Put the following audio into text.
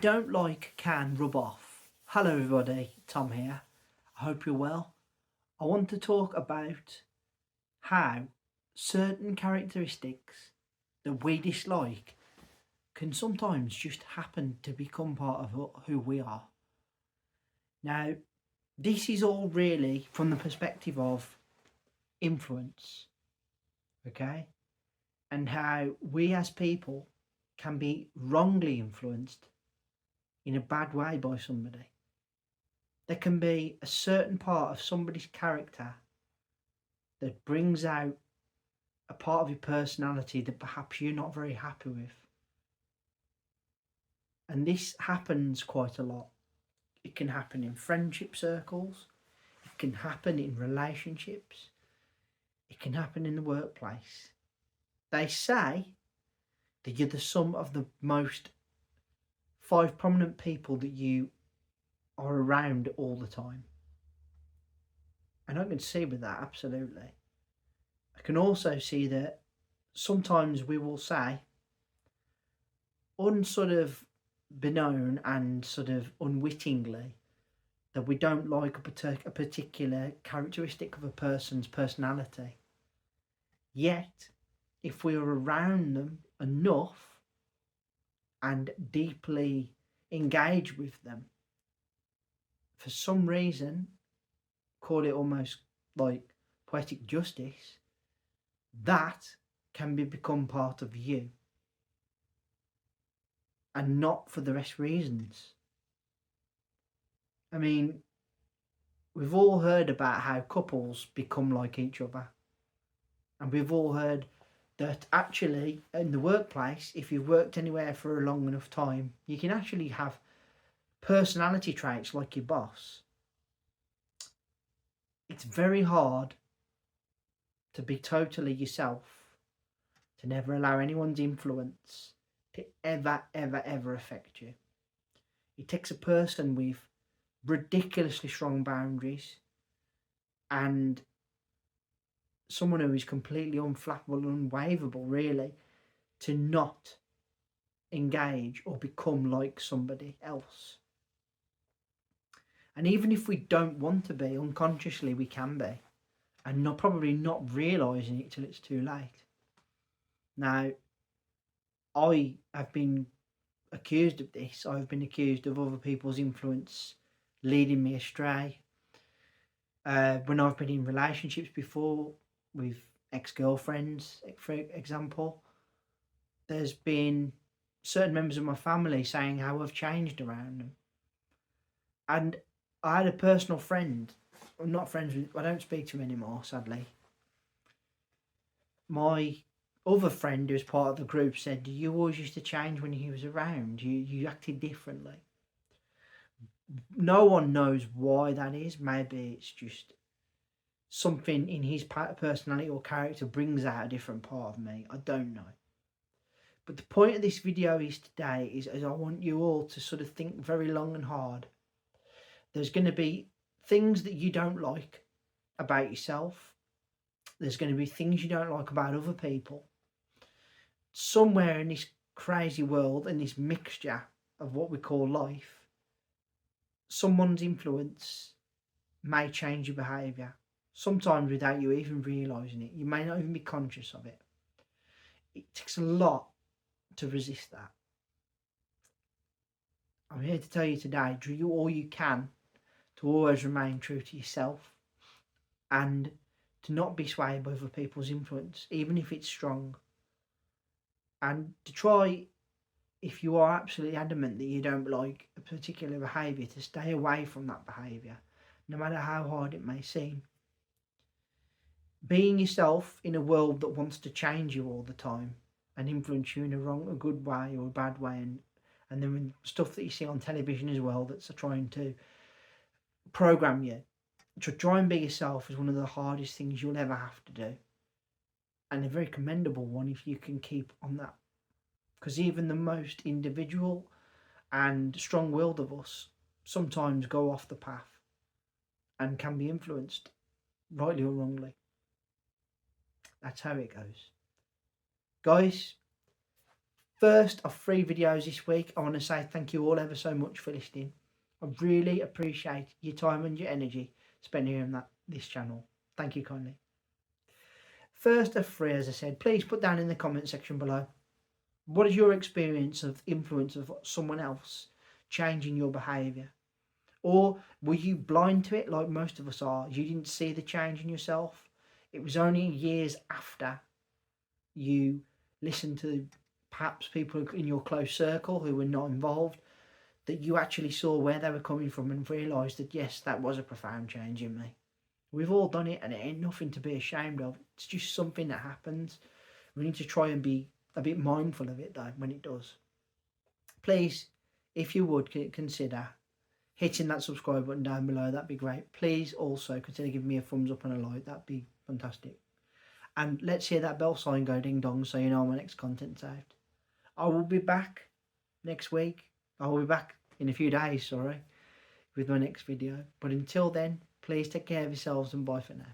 don't like can rub off. Hello, everybody. Tom here. I hope you're well. I want to talk about how certain characteristics that we dislike can sometimes just happen to become part of who we are. Now, this is all really from the perspective of influence, okay? And how we as people can be wrongly influenced in a bad way by somebody. There can be a certain part of somebody's character that brings out a part of your personality that perhaps you're not very happy with. And this happens quite a lot. It can happen in friendship circles, it can happen in relationships, it can happen in the workplace. They say that you're the sum of the most 5 prominent people that you are around all the time. And I can see with that, absolutely. I can also see that sometimes we will say, unsort of beknown and sort of unwittingly, that we don't like a particular characteristic of a person's personality. Yet, if we are around them enough and deeply engage with them, for some reason, call it almost like poetic justice, that can become part of you and not for the rest reasons. I mean, we've all heard about how couples become like each other, and we've all heard that actually in the workplace, if you've worked anywhere for a long enough time, you can actually have personality traits like your boss. It's very hard to be totally yourself, to never allow anyone's influence to ever affect you. It takes a person with ridiculously strong boundaries and someone who is completely unflappable and unwaverable, really, to not engage or become like somebody else. And even if we don't want to be, unconsciously we can be, and probably not realising it till it's too late. Now, I have been accused of this. I've been accused of other people's influence leading me astray. When I've been in relationships before with ex-girlfriends, for example, there's been certain members of my family saying how I've changed around them. And I had a personal friend, I'm not friends with, I don't speak to him anymore, sadly. My other friend who was part of the group said, you always used to change when he was around. You acted differently. No one knows why that is. Maybe it's just something in his personality or character brings out a different part of me. I don't know. But the point of this video today is I want you all to sort of think very long and hard. There's going to be things that you don't like about yourself. There's going to be things you don't like about other people. Somewhere in this crazy world, in this mixture of what we call life, someone's influence may change your behaviour. Sometimes without you even realising it. You may not even be conscious of it. It takes a lot to resist that. I'm here to tell you today, do all you can to always remain true to yourself and to not be swayed by other people's influence, even if it's strong. And to try, if you are absolutely adamant that you don't like a particular behaviour, to stay away from that behaviour, no matter how hard it may seem. Being yourself in a world that wants to change you all the time and influence you in a good way or a bad way, and then stuff that you see on television as well that's trying to program you. To try and be yourself is one of the hardest things you'll ever have to do, and a very commendable one if you can keep on that, because even the most individual and strong-willed of us sometimes go off the path and can be influenced, rightly or wrongly. That's how it goes. Guys, First of 3 videos this week, I want to say thank you all ever so much for listening. I really appreciate your time and your energy spending on this channel. Thank you kindly. First of 3, as I said, please put down in the comment section below, what is your experience of influence of someone else changing your behaviour? Or were you blind to it like most of us are? You didn't see the change in yourself. It was only years after you listened to perhaps people in your close circle who were not involved that you actually saw where they were coming from and realised that yes, that was a profound change in me. We've all done it and it ain't nothing to be ashamed of. It's just something that happens. We need to try and be a bit mindful of it though when it does. Please, if you would consider hitting that subscribe button down below, that'd be great. Please also consider giving me a thumbs up and a like, that'd be fantastic. And let's hear that bell sign go ding dong so you know my next content's out. I will be back next week. I will be back in a few days, sorry, with my next video. But until then, please take care of yourselves and bye for now.